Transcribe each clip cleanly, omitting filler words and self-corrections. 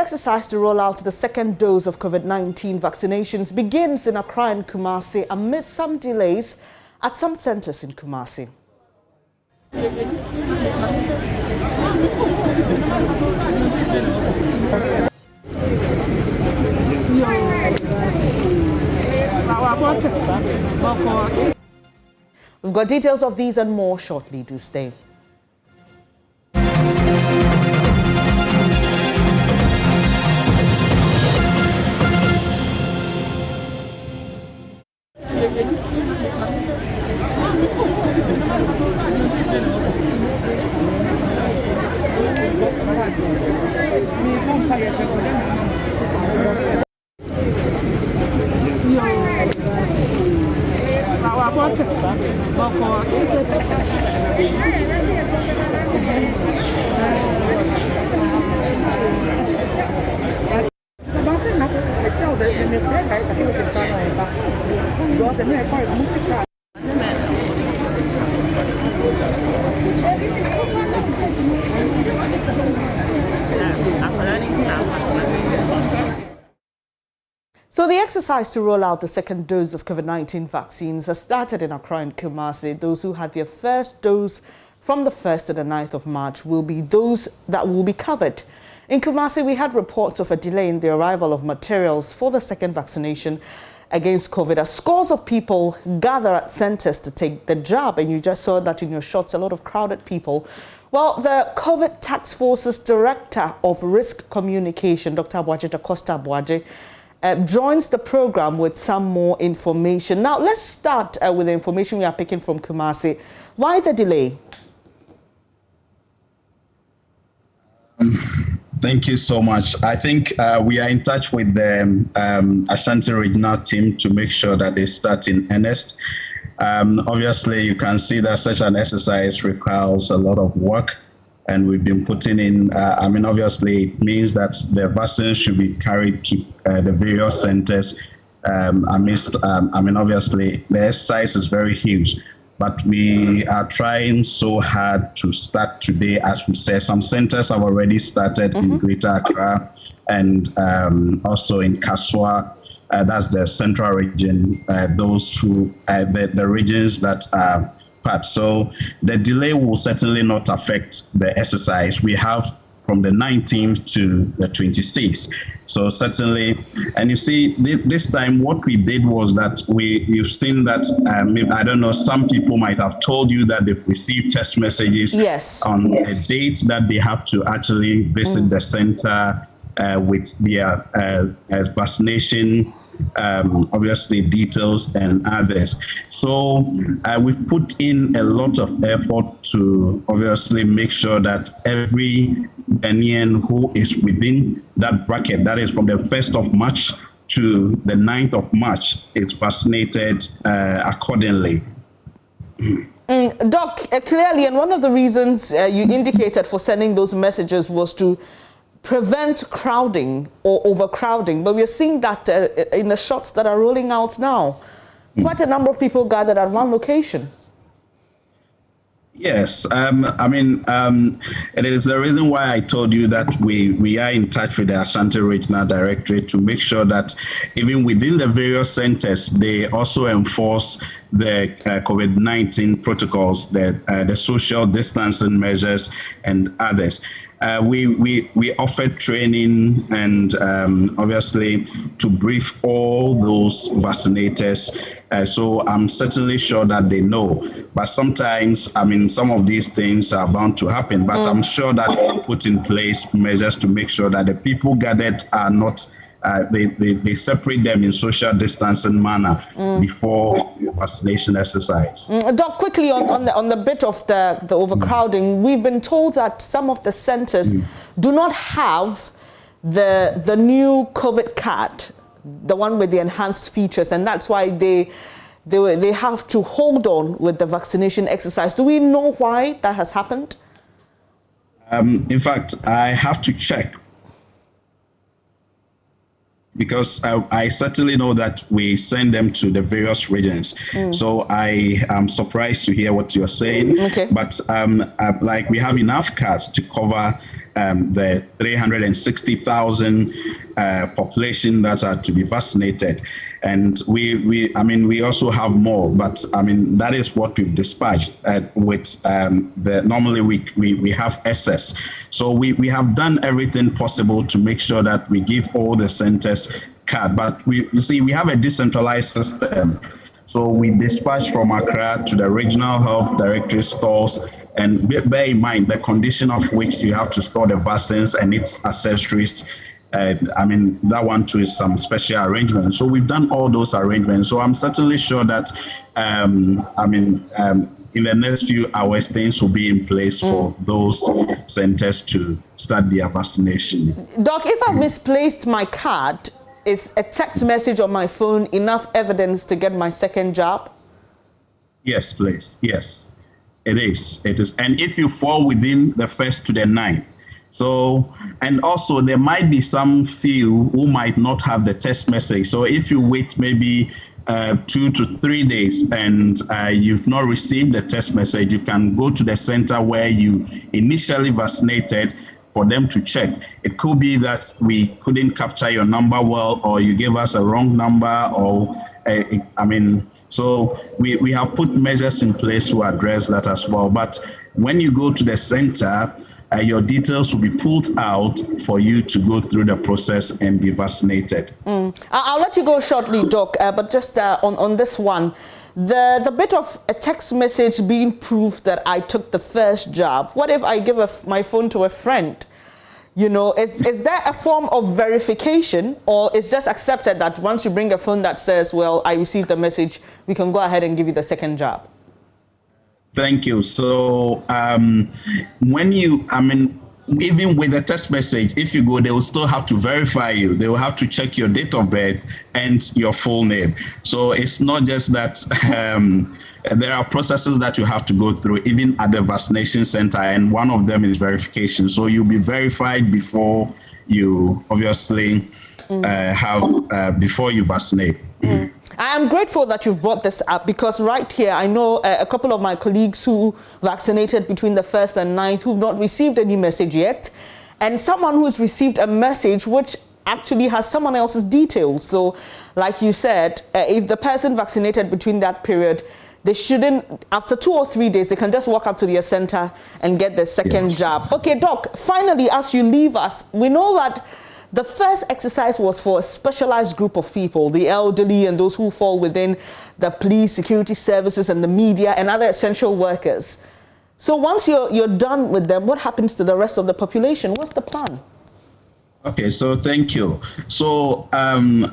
exercise to roll out the second dose of COVID-19 vaccinations begins in Accra and Kumasi amidst some delays at some centers in Kumasi. We've got details of these and more shortly. Do stay. So the exercise to roll out the second dose of COVID-19 vaccines has started in Accra and Kumasi. Those who had their first dose from the 1st to the 9th of March will be those that will be covered. In Kumasi, we had reports of a delay in the arrival of materials for the second vaccination against COVID as scores of people gather at centers to take the jab. And you just saw that in your shots, a lot of crowded people. Well, the COVID Task Force's Director of Risk Communication, Dr. Abuaje Dacosta Abuaje, joins the program with some more information. Now, let's start with the information we are picking from Kumasi. Why the delay? Thank you so much. I think we are in touch with the Ashanti Regional team to make sure that they start in earnest. Obviously, you can see that such an exercise requires a lot of work. And we've been putting in, obviously it means that the vaccine should be carried to the various centers obviously the exercise is very huge, but we are trying so hard to start today. As we said, some centers have already started in Greater Accra and also in Kaswa. That's the central region, those who, the regions that are part. So the delay will certainly not affect the exercise. We have from the 19th to the 26th. So certainly, and you see, this time what we did was that you've seen that, I don't know, some people might have told you that they've received text messages on a date that they have to actually visit the center with their vaccination obviously details and others. So we've put in a lot of effort to obviously make sure that every Ghanaian who is within that bracket, that is from the 1st of March to the 9th of March, is vaccinated accordingly. Doc, clearly, and one of the reasons you indicated for sending those messages was to prevent crowding or overcrowding, but we're seeing that in the shots that are rolling out now. Quite a number of people gathered at one location. Yes, it is the reason why I told you that we are in touch with the Ashanti Regional Directorate to make sure that even within the various centers, they also enforce the COVID-19 protocols, the social distancing measures and others. We offer training and obviously to brief all those vaccinators. So I'm certainly sure that they know. But sometimes, some of these things are bound to happen. But I'm sure that they put in place measures to make sure that the people gathered are not, they separate them in social distancing manner before the vaccination exercise. Doc, quickly on the bit of the overcrowding, we've been told that some of the centers do not have the new COVID card, the one with the enhanced features, and that's why they have to hold on with the vaccination exercise. Do we know why that has happened? In fact, I have to check, because I certainly know that we send them to the various regions. So I am surprised to hear what you're saying. Okay. But like we have enough cards to cover the 360,000 population that are to be vaccinated. And we also have more, but that is what we've dispatched with normally we have excess. So we have done everything possible to make sure that we give all the centers card, but we have a decentralized system. So we dispatch from Accra to the regional health directory stores, and bear in mind the condition of which you have to store the vaccines and its accessories. That one too is some special arrangements. So we've done all those arrangements. So I'm certainly sure that, in the next few hours, things will be in place for those centers to start their vaccination. Doc, if I've misplaced my card, is a text message on my phone enough evidence to get my second jab? Yes, please. Yes, it is. It is. And if you fall within the 1st to the 9th, so, and also there might be some few who might not have the text message. So if you wait maybe 2 to 3 days and you've not received the text message, you can go to the center where you initially vaccinated for them to check. It could be that we couldn't capture your number well, or you gave us a wrong number, or so we have put measures in place to address that as well. But when you go to the center, your details will be pulled out for you to go through the process and be vaccinated. I'll let you go shortly, Doc, but just on this one, the bit of a text message being proof that I took the first jab. What if I give my phone to a friend? You know, is that a form of verification, or is just accepted that once you bring a phone that says, well, I received the message, we can go ahead and give you the second jab? Thank you. So when you, even with the text message, if you go, they will still have to verify you. They will have to check your date of birth and your full name. So it's not just that there are processes that you have to go through, even at the vaccination center, and one of them is verification. So you'll be verified before you obviously before you vaccinate. I am grateful that you've brought this up, because right here, I know a couple of my colleagues who vaccinated between the 1st and 9th who've not received any message yet, and someone who's received a message which actually has someone else's details. So like you said, if the person vaccinated between that period, they shouldn't, after 2 or 3 days, they can just walk up to their center and get the second jab. Okay, Doc, finally, as you leave us, we know that the first exercise was for a specialized group of people, the elderly and those who fall within the police, security services, and the media and other essential workers. So once you're done with them, what happens to the rest of the population? What's the plan? Okay, so thank you. So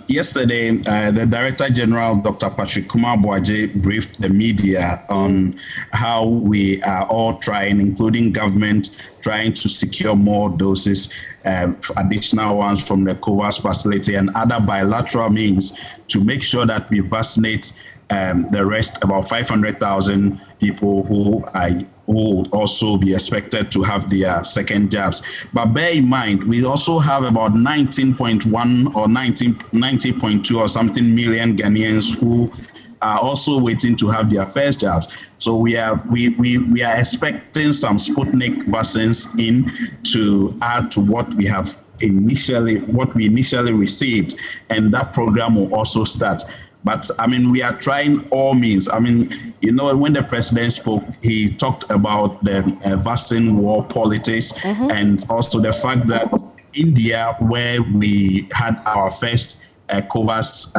yesterday, the Director General, Dr. Patrick Kumar Boaje, briefed the media on how we are all trying, including government, trying to secure more doses, additional ones from the COVAX facility and other bilateral means to make sure that we vaccinate the rest, about 500,000 people who will also be expected to have their second jabs. But bear in mind, we also have about 19.1 or 90.2 or something million Ghanaians who are also waiting to have their first jabs. So we are expecting some Sputnik vaccines in to add to what we initially received, and that program will also start. But we are trying all means. When the president spoke, he talked about the vaccine war politics, and also the fact that India, where we had our first COVAX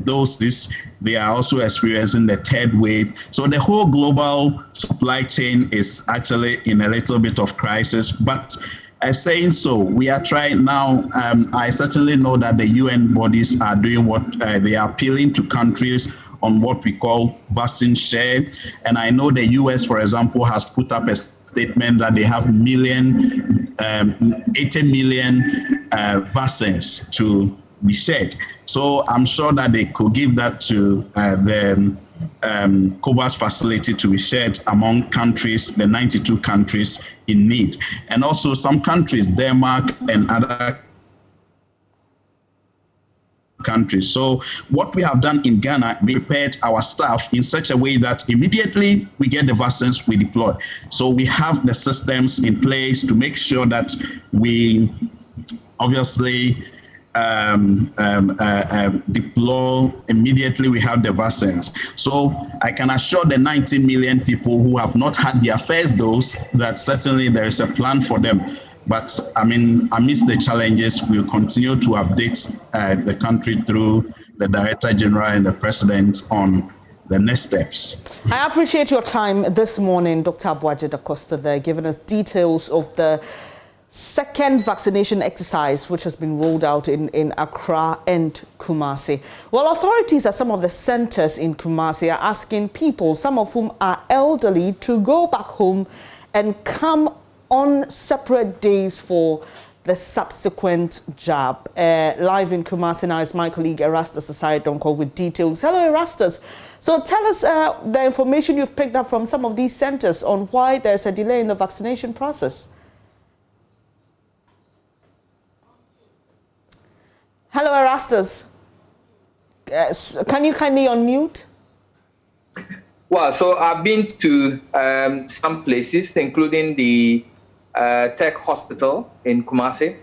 doses, they are also experiencing the third wave. So the whole global supply chain is actually in a little bit of crisis. But saying so, we are trying now. I certainly know that the UN bodies are doing what they are appealing to countries on what we call vaccine share. And I know the US, for example, has put up a statement that they have 80 million vaccines to be shared. So I'm sure that they could give that to the COVAX facility to be shared among countries, the 92 countries in need. And also some countries, Denmark and other countries. So what we have done in Ghana, we prepared our staff in such a way that immediately we get the vaccines, we deploy. So we have the systems in place to make sure that we obviously deploy immediately we have the vaccines. So I can assure the 90 million people who have not had their first dose that certainly there is a plan for them. But I mean, amidst the challenges, we'll continue to update the country through the Director General and the President on the next steps. I appreciate your time this morning, Dr. Abuaje Da Costa, there, giving us details of the second vaccination exercise which has been rolled out in Accra and Kumasi. Well, authorities at some of the centers in Kumasi are asking people, some of whom are elderly, to go back home and come on separate days for the subsequent jab. Live in Kumasi now is my colleague Erastus Asare-Donkor with details. Hello, Erastus. So tell us the information you've picked up from some of these centers on why there's a delay in the vaccination process. Hello, Erastus. Can you kindly unmute? Well, so I've been to some places, including the Tech Hospital in Kumasi,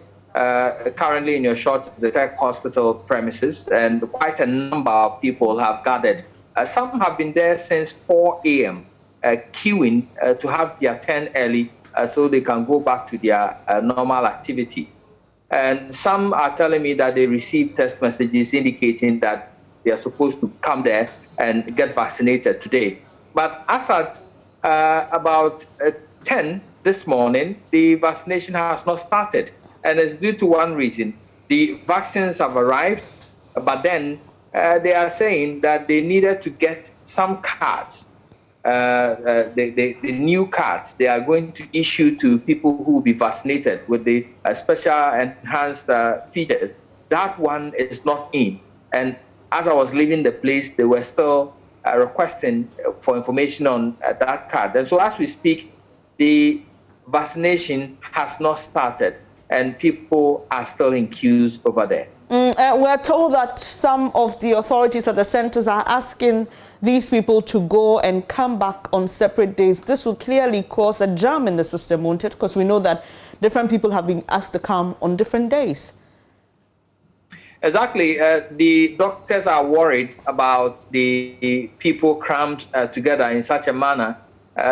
currently in your shot, the Tech Hospital premises, and quite a number of people have gathered. Some have been there since 4 a.m., queuing to have their turn early so they can go back to their normal activities. And some are telling me that they received text messages indicating that they are supposed to come there and get vaccinated today. But as at about 10 this morning, the vaccination has not started. And it's due to one reason. The vaccines have arrived, but then they are saying that they needed to get some cards. The new cards they are going to issue to people who will be vaccinated with the special enhanced features. That one is not in. And as I was leaving the place, they were still requesting for information on that card. And so as we speak, the vaccination has not started and people are still in queues over there. We're told that some of the authorities at the centers are asking these people to go and come back on separate days. This will clearly cause a jam in the system, won't it? Because we know that different people have been asked to come on different days. Exactly. The doctors are worried about the people crammed together in such a manner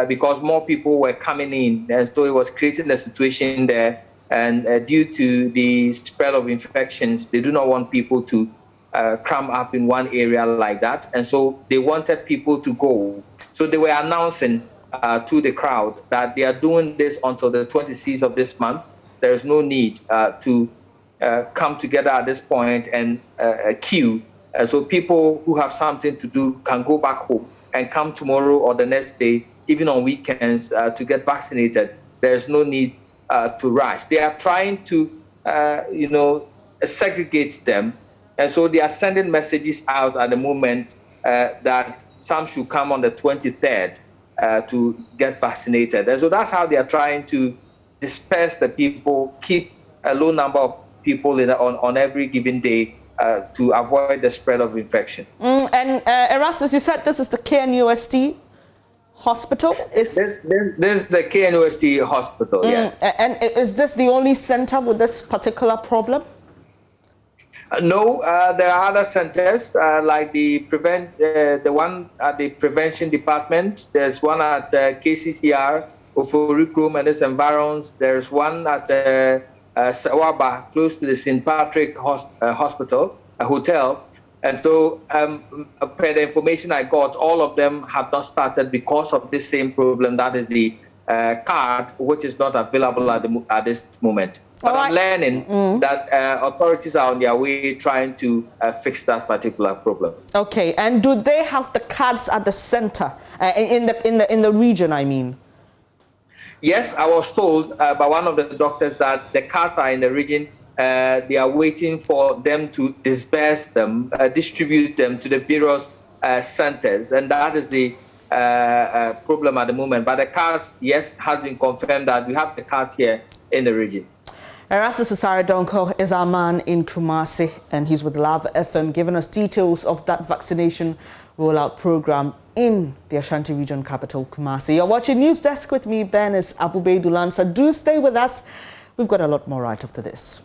because more people were coming in. And so it was creating a situation there. And due to the spread of infections, they do not want people to cram up in one area like that. And so they wanted people to go. So they were announcing to the crowd that they are doing this until the 26th of this month. There is no need to come together at this point and queue. So people who have something to do can go back home and come tomorrow or the next day, even on weekends, to get vaccinated. There's no need to rush. They are trying to, segregate them. And so they are sending messages out at the moment that some should come on the 23rd to get vaccinated. And so that's how they are trying to disperse the people, keep a low number of people on every given day to avoid the spread of infection. And Erastus, you said this is the KNUST hospital? This is the KNUST hospital, yes. And is this the only center with this particular problem? No, there are other centers like the one at the prevention department. There's one at KCCR, Oforikrum and its environs. There's one at Sawaba, close to the St. Patrick Hospital, a hotel. And so, per the information I got, all of them have not started because of this same problem. That is the card, which is not available at this moment. But I'm learning that authorities are on their way trying to fix that particular problem. Okay, and do they have the cards at the center, in the region, I mean? Yes, I was told by one of the doctors that the cards are in the region. They are waiting for them to disperse them, distribute them to the various centers, and that is the problem at the moment. But the cards, yes, has been confirmed that we have the cards here in the region. Erastus Osare Donko is our man in Kumasi, and he's with Love FM, giving us details of that vaccination rollout program in the Ashanti region capital, Kumasi. You're watching News Desk with me, Ben, is Abube Dulan. So do stay with us. We've got a lot more right after this.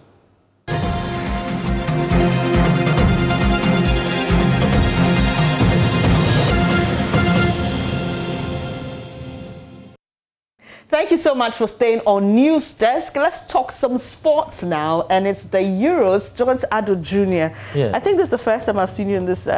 Thank you so much for staying on News Desk. Let's talk some sports now, and it's the Euros. George Ado Jr. Yeah. I think this is the first time I've seen you in this suit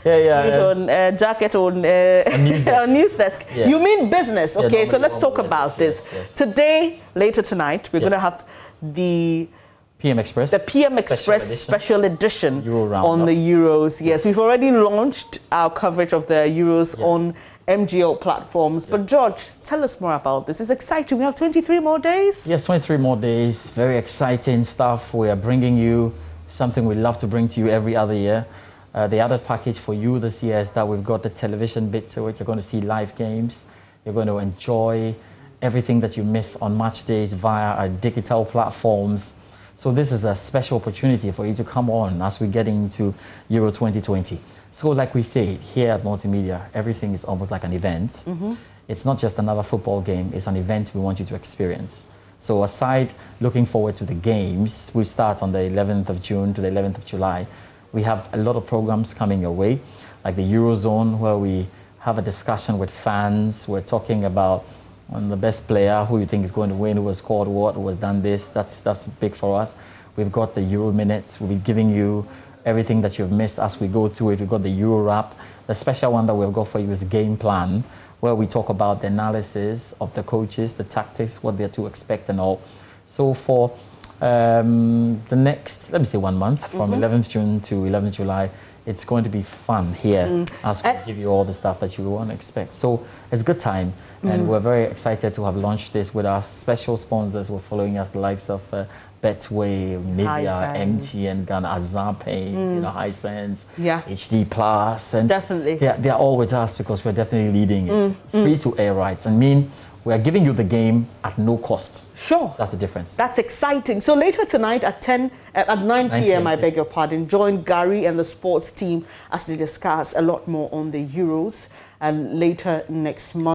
on jacket on News Desk. on News Desk. Yeah. You mean business, okay? Yeah, So let's talk about this. Yes. Today, later tonight, we're going to have the PM Express. The PM Express special edition on the Euros. Yes, we've already launched our coverage of the Euros on MGO platforms. But George, tell us more about this. It's exciting. We have 23 more days. Yes, 23 more days. Very exciting stuff. We are bringing you something we love to bring to you every other year. The added package for you this year is that we've got the television bit to it. You're going to see live games. You're going to enjoy everything that you miss on match days via our digital platforms. So this is a special opportunity for you to come on as we get into Euro 2020. So like we say here at Multimedia, everything is almost like an event. Mm-hmm. It's not just another football game, it's an event we want you to experience. So aside looking forward to the games, we start on the 11th of June to the 11th of July. We have a lot of programs coming your way, like the Eurozone, where we have a discussion with fans. We're talking about the best player, who you think is going to win, who has scored what, who has done this. That's big for us. We've got the Euro Minutes. We'll be giving you everything that you've missed as we go through it. We've got the Euro Wrap. The special one that we've got for you is the Game Plan, where we talk about the analysis of the coaches, the tactics, what they're to expect and all. So for the next, let me say 1 month, from 11th June to 11th July, it's going to be fun here as we give you all the stuff that you want to expect. So it's a good time, and we're very excited to have launched this with our special sponsors who are following us, the likes of Betway, Nivea, MTN, Ghana, Azar Paints, Hisense, HD Plus, and definitely, they're all with us because we're definitely leading it. Free to air rights, we are giving you the game at no cost. Sure. That's the difference. That's exciting. So later tonight at 9 p.m., I beg your pardon, join Gary and the sports team as they discuss a lot more on the Euros, and later next month.